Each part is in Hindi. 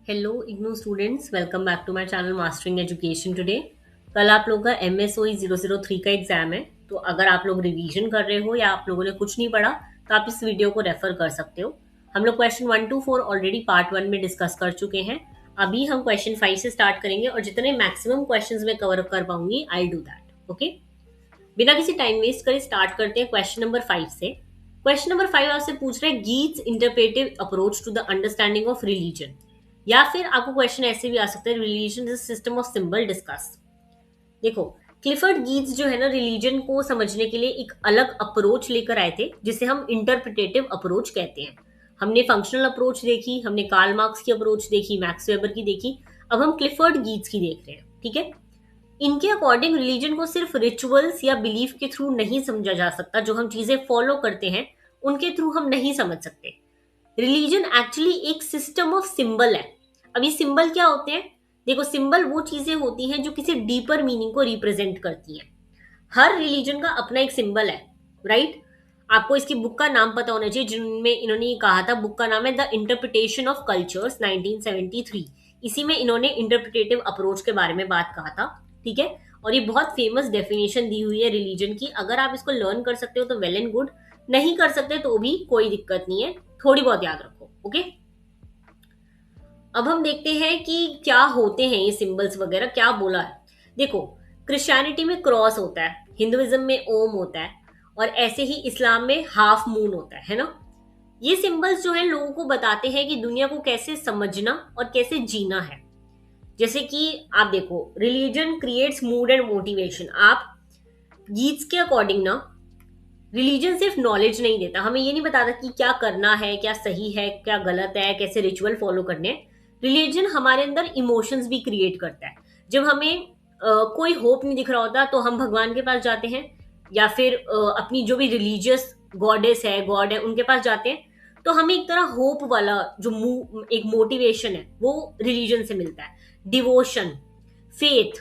Hello IGNOU students, welcome back to my channel mastering education today. कल आप लोगों का MSOE 003 का एग्जाम है। तो अगर आप लोग रिवीजन कर रहे हो या आप लोगों ने कुछ नहीं पढ़ा तो आप इस वीडियो को रेफर कर सकते हो। हम लोग क्वेश्चन 1 to 4 ऑलरेडी पार्ट 1 में डिस्कस कर चुके हैं। अभी हम क्वेश्चन 5 से स्टार्ट करेंगे और जितने मैक्सिमम क्वेश्चंस में कवर कर पाऊंगी आई डू दैट। ओके, बिना किसी टाइम वेस्ट करे स्टार्ट करते हैं क्वेश्चन नंबर 5 से। क्वेश्चन नंबर 5 आपसे पूछ रहे हैं Geertz interpretive approach to the understanding of religion, या फिर आपको क्वेश्चन ऐसे भी आ सकता है religion is system of symbol discuss. देखो, क्लिफर्ड गीट्स जो है ना रिलीजन को समझने के लिए एक अलग अप्रोच लेकर आए थे जिसे हम इंटरप्रिटेटिव अप्रोच कहते हैं। हमने फंक्शनल अप्रोच देखी, हमने कार्ल मार्क्स की अप्रोच देखी, मैक्स वेबर की देखी, अब हम क्लिफर्ड गीट्स की देख रहे हैं। ठीक है, इनके अकॉर्डिंग रिलीजन को सिर्फ रिचुअल्स या बिलीफ के थ्रू नहीं समझा जा सकता। जो हम चीजें फॉलो करते हैं उनके थ्रू हम नहीं समझ सकते। रिलीजन एक्चुअली एक सिस्टम ऑफ सिंबल है। अब ये सिंबल क्या होते हैं? देखो, सिंबल वो चीजें होती हैं जो किसी डीपर मीनिंग को रिप्रेजेंट करती हैं। हर रिलीजन का अपना एक सिंबल है, राइट? आपको इसकी बुक का नाम पता होना चाहिए जिनमें इन्होंने ये कहा था। बुक का नाम है द इंटरप्रिटेशन ऑफ कल्चर्स 1973। इसी में इन्होंने इंटरप्रिटेटिव अप्रोच के बारे में बात कहा था। ठीक है, और ये बहुत फेमस डेफिनेशन दी हुई है रिलीजन की। अगर आप इसको लर्न कर सकते हो तो वेल एंड गुड, नहीं कर सकते तो भी कोई दिक्कत नहीं है, थोड़ी बहुत याद रखो। ओके, अब हम देखते हैं कि क्या होते हैं ये सिंबल्स वगैरह, क्या बोला है। देखो, क्रिश्चियनिटी में क्रॉस होता है, हिंदुइज्म में ओम होता है, और ऐसे ही इस्लाम में हाफ मून होता है ना। ये सिंबल्स जो है लोगों को बताते हैं कि दुनिया को कैसे समझना और कैसे जीना है। जैसे कि आप देखो, religion creates mood and motivation. आप गीट्स के अकॉर्डिंग ना, रिलीजन सिर्फ नॉलेज नहीं देता, हमें ये नहीं बताता कि क्या करना है, क्या सही है, क्या गलत है, कैसे रिचुअल फॉलो करने हैं। रिलीजन हमारे अंदर इमोशंस भी क्रिएट करता है। जब हमें कोई होप नहीं दिख रहा होता तो हम भगवान के पास जाते हैं, या फिर अपनी जो भी रिलीजियस गॉडेस है, गॉड है, उनके पास जाते हैं। तो हमें एक तरह होप वाला जो एक मोटिवेशन है वो रिलीजन से मिलता है। डिवोशन, फेथ,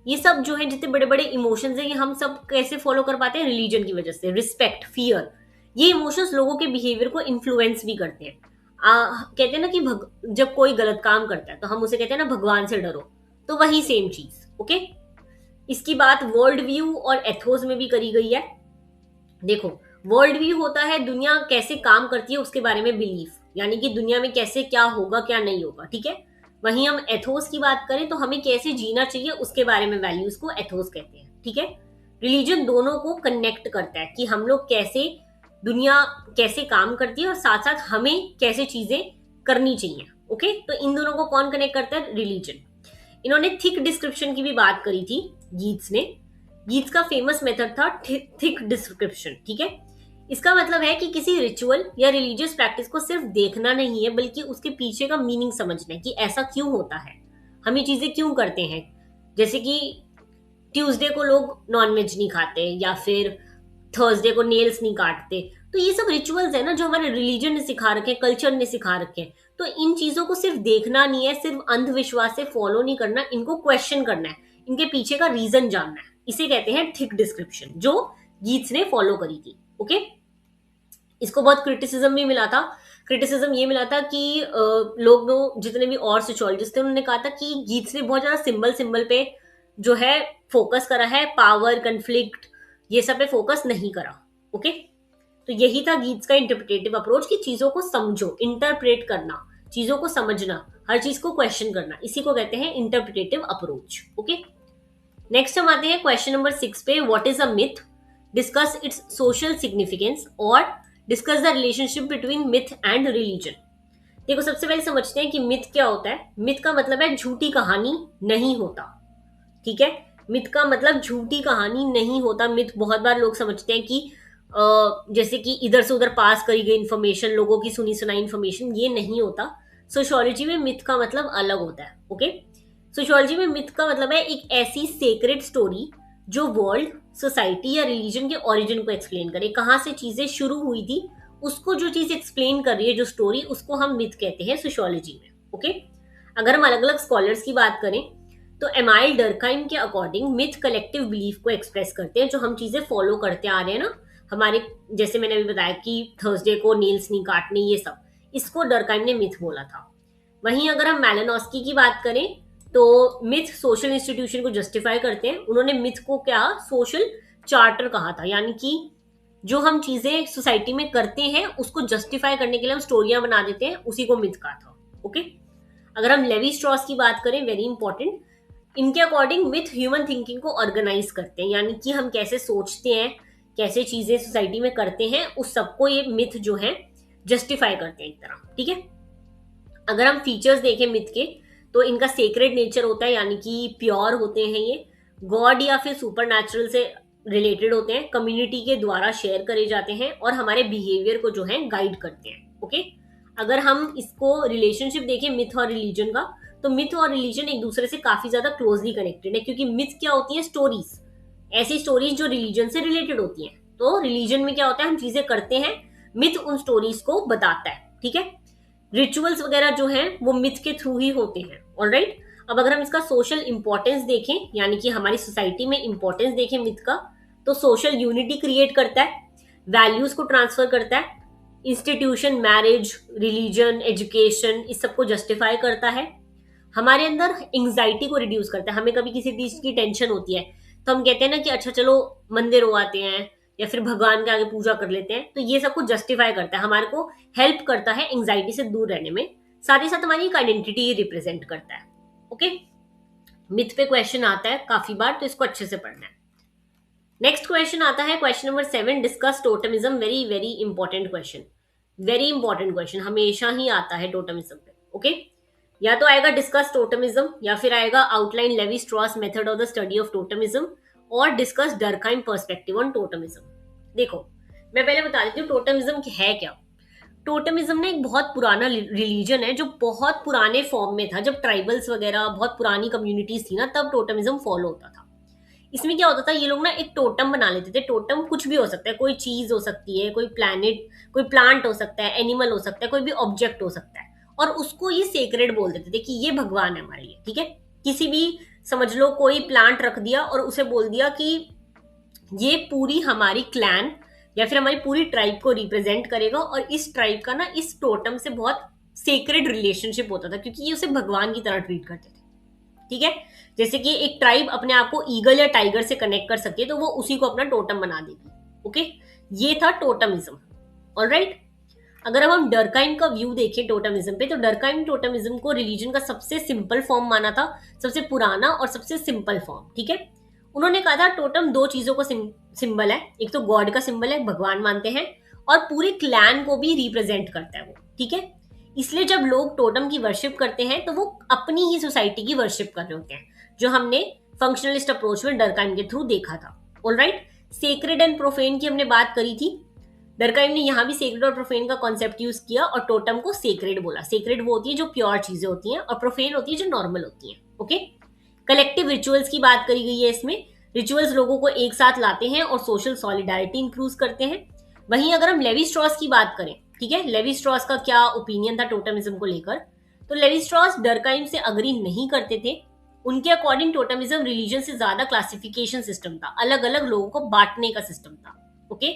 ये सब जो है जितने बड़े बड़े इमोशंस हैं ये हम सब कैसे फॉलो कर पाते हैं? रिलीजन की वजह से। रिस्पेक्ट, फियर, ये इमोशंस लोगों के बिहेवियर को इन्फ्लुएंस भी करते हैं। कहते हैं ना कि जब कोई गलत काम करता है तो हम उसे कहते हैं ना भगवान से डरो, तो वही सेम चीज। ओके, इसकी बात वर्ल्ड व्यू और एथोस में भी करी गई है। देखो, वर्ल्ड व्यू होता है दुनिया कैसे काम करती है उसके बारे में बिलीफ, यानी कि दुनिया में कैसे क्या होगा क्या नहीं होगा। ठीक है, वहीं हम एथोस की बात करें तो हमें कैसे जीना चाहिए उसके बारे में वैल्यूज को एथोस कहते हैं। ठीक है, रिलीजन दोनों को कनेक्ट करता है कि हम लोग कैसे, दुनिया कैसे काम करती है और साथ साथ हमें कैसे चीजें करनी चाहिए। ओके, तो इन दोनों को कौन कनेक्ट करता है? रिलीजन। इन्होंने थिक डिस्क्रिप्शन की भी बात करी थी गीट्स ने। गीट्स का फेमस मेथड था थिक डिस्क्रिप्शन। ठीक है, इसका मतलब है कि किसी रिचुअल या रिलीजियस प्रैक्टिस को सिर्फ देखना नहीं है बल्कि उसके पीछे का मीनिंग समझना है कि ऐसा क्यों होता है, हम ये चीजें क्यों करते हैं। जैसे कि ट्यूसडे को लोग नॉनवेज नहीं खाते, या फिर थर्सडे को नेल्स नहीं काटते। तो ये सब रिचुअल्स है ना जो हमारे रिलीजन ने सिखा रखे हैं, कल्चर ने सिखा रखे हैं। तो इन चीजों को सिर्फ देखना नहीं है, सिर्फ अंधविश्वास से फॉलो नहीं करना, इनको क्वेश्चन करना है, इनके पीछे का रीजन जानना है। इसे कहते हैं थिक डिस्क्रिप्शन, जो गीट्स ने फॉलो करी थी। ओके, इसको बहुत क्रिटिसिज्म भी मिला था। क्रिटिसिज्म ये मिला था कि लोग जितने भी और सोशियोलॉजिस्ट थे उन्होंने कहा था कि गीट्स ने बहुत ज्यादा सिंबल सिंबल पे जो है फोकस करा है, पावर, कंफ्लिक्ट, ये सब पे फोकस नहीं करा। ओके, तो यही था गीट्स का इंटरप्रिटेटिव अप्रोच कि चीजों को समझो, इंटरप्रेट करना, चीजों को समझना, हर चीज को क्वेश्चन करना, इसी को कहते हैं इंटरप्रिटेटिव अप्रोच। ओके, नेक्स्ट हम आते हैं क्वेश्चन नंबर 6 पे। What is a myth, discuss its social significance और discuss the relationship between myth and religion. देखो, सबसे पहले समझते हैं कि मिथ क्या होता है। मिथ का मतलब है झूठी कहानी नहीं होता। ठीक है, मिथ का मतलब झूठी कहानी नहीं होता। मिथ बहुत बार लोग समझते हैं कि जैसे कि इधर से उधर पास करी गई इन्फॉर्मेशन, लोगों की सुनी सुनाई इन्फॉर्मेशन, ये नहीं होता। सोशियोलॉजी में मिथ का मतलब अलग होता है। ओके, सोशियोलॉजी में मिथ का मतलब है एक ऐसी सेक्रेट स्टोरी जो वर्ल्ड, सोसाइटी या रिलीजन के ओरिजिन को एक्सप्लेन करे, कहाँ से चीजें शुरू हुई थी, उसको जो चीज एक्सप्लेन कर रही है, जो स्टोरी, उसको हम मिथ कहते हैं सोशियोलॉजी में। ओके, अगर हम अलग अलग स्कॉलर्स की बात करें तो एमाइल डर्काइम के अकॉर्डिंग मिथ कलेक्टिव बिलीफ को एक्सप्रेस करते हैं, जो हम चीजें फॉलो करते आ रहे हैं ना हमारे। जैसे मैंने अभी बताया कि थर्सडे को नेल्स नहीं काटने, ये सब, इसको डर्काइम ने मिथ बोला था। वहीं अगर हम मैलिनोस्की की बात करें तो मिथ सोशल इंस्टीट्यूशन को जस्टिफाई करते हैं। उन्होंने मिथ को क्या सोशल चार्टर कहा था, यानी कि जो हम चीजें सोसाइटी में करते हैं उसको जस्टिफाई करने के लिए हम स्टोरियां बना देते हैं, उसी को मिथ कहा था। ओके, अगर हम लेवी स्ट्रॉस की बात करें, वेरी इंपॉर्टेंट, इनके अकॉर्डिंग मिथ ह्यूमन थिंकिंग को ऑर्गेनाइज करते हैं, यानी कि हम कैसे सोचते हैं, कैसे चीजें सोसाइटी में करते हैं, उस सबको ये मिथ जो है जस्टिफाई करते हैं एक तरह। ठीक है, अगर हम फीचर्स देखें मिथ के तो इनका सेक्रेड नेचर होता है, यानी कि प्योर होते हैं, ये गॉड या फिर सुपर नेचुरल से रिलेटेड होते हैं, कम्युनिटी के द्वारा शेयर करे जाते हैं और हमारे बिहेवियर को जो है गाइड करते हैं। ओके, अगर हम इसको रिलेशनशिप देखें मिथ और रिलीजन का, तो मिथ और रिलीजन एक दूसरे से काफी ज्यादा क्लोजली कनेक्टेड है, क्योंकि मिथ क्या होती है, स्टोरीज, ऐसी स्टोरीज जो रिलीजन से रिलेटेड होती हैं। तो रिलीजन में क्या होता है, हम चीजें करते हैं, मिथ उन स्टोरीज को बताता है। ठीक है, रिचुअल्स वगैरह जो है वो मिथ के थ्रू ही होते हैं। ऑलराइट, अब अगर हम इसका सोशल इंपॉर्टेंस देखें, यानी कि हमारी सोसाइटी में इंपॉर्टेंस देखें मिथ का, तो सोशल यूनिटी क्रिएट करता है, वैल्यूज को ट्रांसफर करता है, इंस्टीट्यूशन, मैरिज, रिलीजन, एजुकेशन, इस सबको जस्टिफाई करता है, हमारे अंदर एंग्जाइटी को रिड्यूस करता है। हमें कभी किसी चीज की टेंशन होती है तो हम कहते हैं ना कि अच्छा चलो मंदिर हो आते हैं या फिर भगवान के आगे पूजा कर लेते हैं, तो ये सब कुछ जस्टिफाई करता है, हमारे को हेल्प करता है एंग्जाइटी से दूर रहने में, साथ ही साथ हमारी एक आइडेंटिटी रिप्रेजेंट करता है। ओके, मिथ पे क्वेश्चन आता है काफी बार, तो इसको अच्छे से पढ़ना है। नेक्स्ट क्वेश्चन आता है question number 7, discuss totemism. Very very important question, very important question, हमेशा ही आता है टोटमिज्म पे। ओके, या तो आएगा डिस्कस टोटमिज्म, या फिर आएगा outline Levi Strauss method of the study of totemism, और discuss Durkheim perspective on totemism. देखो, मैं पहले बता देती हूँ टोटमिज्म है क्या। टोटमिज्म ने एक बहुत पुराना रिलीजन है जो बहुत पुराने फॉर्म में था, जब ट्राइबल्स वगैरह बहुत पुरानी कम्युनिटीज थी ना, तब टोटमिज्म फॉलो होता था। इसमें क्या होता था, ये लोग ना एक टोटम बना लेते थे। टोटम कुछ भी हो सकता है, कोई चीज हो सकती है, कोई प्लैनेट, कोई प्लांट हो सकता है, एनिमल हो सकता है, कोई भी ऑब्जेक्ट हो सकता है, और उसको ये सेक्रेड बोल देते थे कि ये भगवान है हमारे लिए। ठीक है, किसी भी, समझ लो कोई प्लांट रख दिया और उसे बोल दिया कि ये पूरी हमारी क्लैन या फिर हमारी पूरी ट्राइब को रिप्रेजेंट करेगा, और इस ट्राइब का ना इस टोटम से बहुत सेक्रेड रिलेशनशिप होता था, क्योंकि ये उसे भगवान की तरह ट्रीट करते थे। ठीक है, जैसे कि एक ट्राइब अपने आप को ईगल या टाइगर से कनेक्ट कर सके तो वो उसी को अपना टोटम बना देगी। ओके, ये था टोटमिज्म। ऑलराइट, अगर अब हम डर्कहाइम का व्यू देखें टोटमिज्म पे, तो डर्कहाइम टोटमिज्म को रिलीजन का सबसे सिंपल फॉर्म माना था, सबसे पुराना और सबसे सिंपल फॉर्म। ठीक है, उन्होंने कहा था टोटम दो चीजों का सिंबल है, एक तो गॉड का सिंबल है, भगवान मानते हैं, और पूरे क्लैन को भी रिप्रेजेंट करता है वो। ठीक है, इसलिए जब लोग टोटम की वर्शिप करते हैं तो वो अपनी ही सोसाइटी की वर्शिप कर रहे होते हैं, जो हमने फंक्शनलिस्ट अप्रोच में डर्कहाइम के थ्रू देखा था। ऑलराइट, सेक्रेड एंड प्रोफेन की हमने बात करी थी, डर्कहाइम ने यहाँ भी सेक्रेड और प्रोफेन का कॉन्सेप्ट यूज किया और टोटम को सेक्रेड बोला। सेक्रेड वो होती है जो प्योर चीजें होती हैं, और प्रोफेन होती है जो नॉर्मल होती हैं। ओके, कलेक्टिव रिचुअल्स की बात करी गई है इसमें। रिचुअल्स लोगों को एक साथ लाते हैं और सोशल सॉलिडारिटी इंक्लूज करते हैं। वहीं अगर हम लेवी स्ट्रॉस की बात करें, ठीक है, लेवी स्ट्रॉस का क्या ओपिनियन था टोटमिज्म को लेकर, तो लेवी स्ट्रॉस डर्कहाइम से अग्री नहीं करते थे। उनके अकॉर्डिंग टोटमिज्म रिलीजन से ज्यादा क्लासिफिकेशन सिस्टम था, अलग अलग लोगों को बांटने का सिस्टम था। ओके,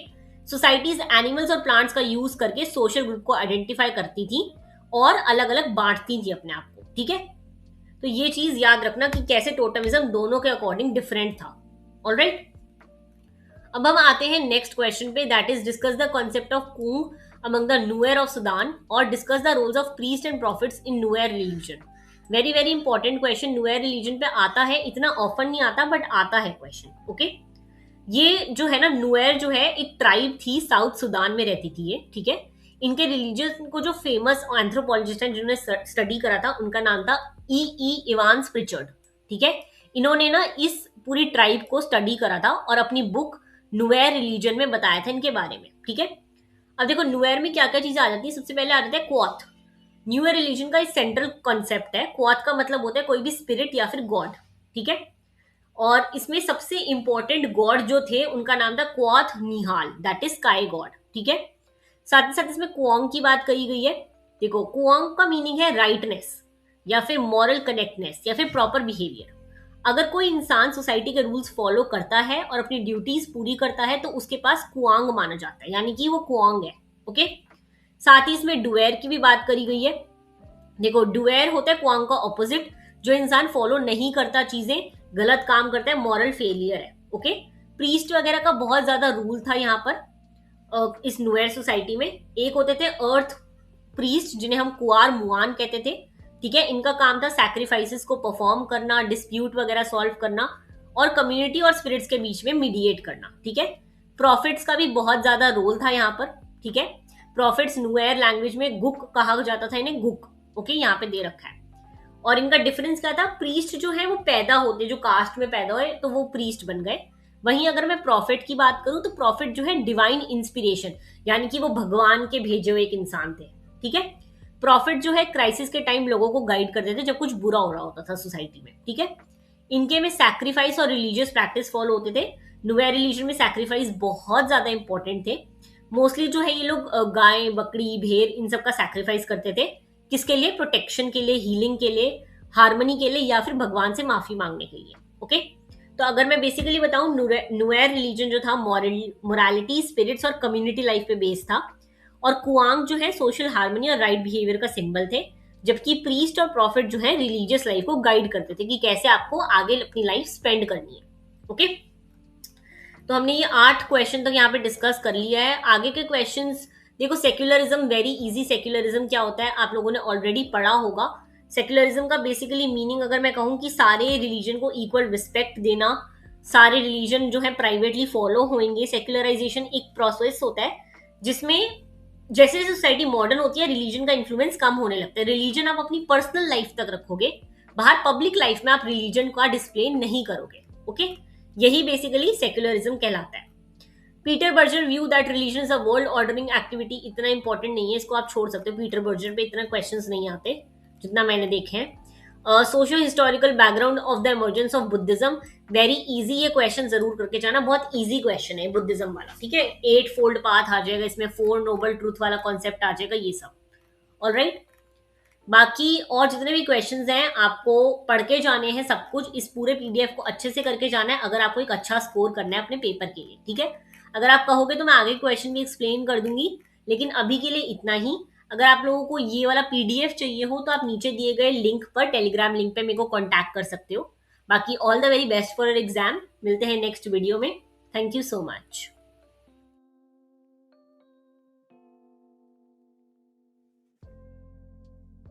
सोसाइटीज एनिमल्स और प्लांट्स का यूज करके सोशल ग्रुप को आइडेंटिफाई करती थी और अलग अलग बांटती थी अपने आप को। ठीक है, तो ये चीज याद रखना कि कैसे टोटमिज्म दोनों के अकॉर्डिंग डिफरेंट था। ऑलराइट, अब हम आते हैं नेक्स्ट क्वेश्चन पे, that is discuss the concept of कूंग among the Nuer of Sudan और discuss the roles of priest and prophets in Nuer religion। Very very important question, Nuer religion पे आता है, इतना ऑफन नहीं आता बट आता है क्वेश्चन। ओके, ये जो है ना Nuer जो है एक ट्राइब थी, साउथ सुदान में रहती थी ये। ठीक है, इनके रिलीजन को जो फेमस एंथ्रोपोलॉजिस्ट हैं जिन्होंने स्टडी करा था, उनका नाम था ई इवांस प्रिचर्ड। ठीक है, इन्होंने ना इस पूरी ट्राइब को स्टडी करा था और अपनी बुक Nuer रिलीजन में बताया था इनके बारे में। ठीक है, अब देखो नुएर में क्या क्या चीजें आ जाती है। सबसे पहले आ जाता है क्वाथ। न्यूएर रिलीजन का एक सेंट्रल कॉन्सेप्ट है। क्वाथ का मतलब होता है कोई भी स्पिरिट या फिर गॉड। ठीक है, और इसमें सबसे इंपॉर्टेंट गॉड जो थे उनका नाम था क्वाथ निहाल, दैट इज स्काई गॉड। ठीक है, साथ ही साथ इसमें कुआंग की बात करी गई है। देखो, कुआंग का मीनिंग है राइटनेस या फिर मॉरल कनेक्टनेस या फिर प्रॉपर बिहेवियर। अगर कोई इंसान सोसाइटी के रूल्स फॉलो करता है और अपनी ड्यूटीज पूरी करता है तो उसके पास कुआंग माना जाता है, यानी कि वो कुआंग है। ओके, साथ ही इसमें डुएर की भी बात करी गई है। देखो डुएर होता है क्वांग का ऑपोजिट, जो इंसान फॉलो नहीं करता चीजें, गलत काम करता है, मॉरल फेलियर है। ओके, प्रीस्ट वगैरह का बहुत ज्यादा रूल था यहाँ पर इस नुएर सोसाइटी में। एक होते थे अर्थ प्रीस्ट, जिन्हें हम कुआर मुआन कहते थे। ठीक है, इनका काम था सैक्रिफाइसेस को परफॉर्म करना, डिस्प्यूट वगैरह सॉल्व करना और कम्युनिटी और स्पिरिट्स के बीच में मीडिएट करना। ठीक है, प्रॉफिट्स का भी बहुत ज्यादा रोल था यहाँ पर। ठीक है, प्रॉफिट्स नुएर लैंग्वेज में गुक कहा जाता था, इन्हें गुक। ओके, यहाँ पे दे रखा है। और इनका डिफरेंस क्या था, प्रीस्ट जो है वो पैदा होते, जो कास्ट में पैदा हुए तो वो प्रीस्ट बन गए। वहीं अगर मैं प्रॉफिट की बात करूं तो प्रॉफिट जो है डिवाइन इंस्पिरेशन, यानी कि वो भगवान के भेजे हुए एक इंसान थे। ठीक है, प्रॉफिट जो है क्राइसिस के टाइम लोगों को गाइड करते थे जब कुछ बुरा हो रहा होता था सोसाइटी में। ठीक है, इनके में सैक्रिफाइस और रिलीजियस प्रैक्टिस फॉलो होते थे। नुएर रिलीजन में सैक्रिफाइस बहुत ज्यादा इंपॉर्टेंट थे। मोस्टली जो है ये लोग गाय, बकरी, भेड़ इन सब का सैक्रिफाइस करते थे। किसके लिए? प्रोटेक्शन के लिए, हीलिंग के लिए, हार्मनी के लिए, या फिर भगवान से माफी मांगने के लिए। ओके, तो अगर मैं बेसिकली बताऊं, नुएर रिलीजन जो था मोरालिटी, स्पिरिट्स और कम्युनिटी लाइफ पे बेस्ड था। और कुआंग जो है सोशल हार्मनी और राइट बिहेवियर का सिंबल थे। जबकि प्रीस्ट और प्रॉफिट जो है रिलीजियस लाइफ को गाइड करते थे कि कैसे आपको आगे अपनी लाइफ स्पेंड करनी है। ओके, तो हमने ये 8 क्वेश्चन तक यहाँ पे डिस्कस कर लिया है। आगे के क्वेश्चंस देखो, सेक्युलरिज्म वेरी इजी। सेक्युलरिज्म क्या होता है आप लोगों ने ऑलरेडी पढ़ा होगा। सेक्युलरिज्म का बेसिकली मीनिंग अगर मैं कहूँ कि सारे रिलीजन को इक्वल रिस्पेक्ट देना, सारे रिलीजन जो है प्राइवेटली फॉलो होंगे। सेक्युलराइजेशन एक प्रोसेस होता है जिसमें जैसे जैसे सोसाइटी मॉडर्न होती है रिलीजन का इन्फ्लुएंस कम होने लगता है। रिलीजन आप अपनी पर्सनल लाइफ तक रखोगे, बाहर पब्लिक लाइफ में आप रिलीजन का डिस्प्ले नहीं करोगे। ओके, यही बेसिकली सेक्युलरिज्म कहलाता है। Peter Berger view that religion is a world ordering activity इतना इंपॉर्टेंट नहीं है, इसको आप छोड़ सकते हो। पीटर बर्जर पे इतना क्वेश्चंस नहीं आते जितना मैंने देखे हैं। Socio historical background of the emergence of Buddhism, very easy. ये क्वेश्चन जरूर करके जाना, बहुत इजी क्वेश्चन है बुद्धिज्म वाला। ठीक है, 8 फोल्ड पाथ आ जाएगा इसमें, 4 नोबल ट्रूथ वाला कॉन्सेप्ट आ जाएगा, ये सब। ऑलराइट, बाकी और जितने भी क्वेश्चंस हैं आपको पढ़ के जाने हैं सब कुछ। इस पूरे पीडीएफ को अच्छे से करके जाना है अगर आपको एक अच्छा स्कोर करना है अपने पेपर के लिए। ठीक है, अगर आप कहोगे तो मैं आगे क्वेश्चन भी एक्सप्लेन कर दूंगी, लेकिन अभी के लिए इतना ही। अगर आप लोगों को ये वाला पीडीएफ चाहिए हो तो आप नीचे दिए गए लिंक पर, टेलीग्राम लिंक पे मेरे को कॉन्टैक्ट कर सकते हो। बाकी all the very best for your exam. मिलते हैं नेक्स्ट वीडियो में। Thank you so much.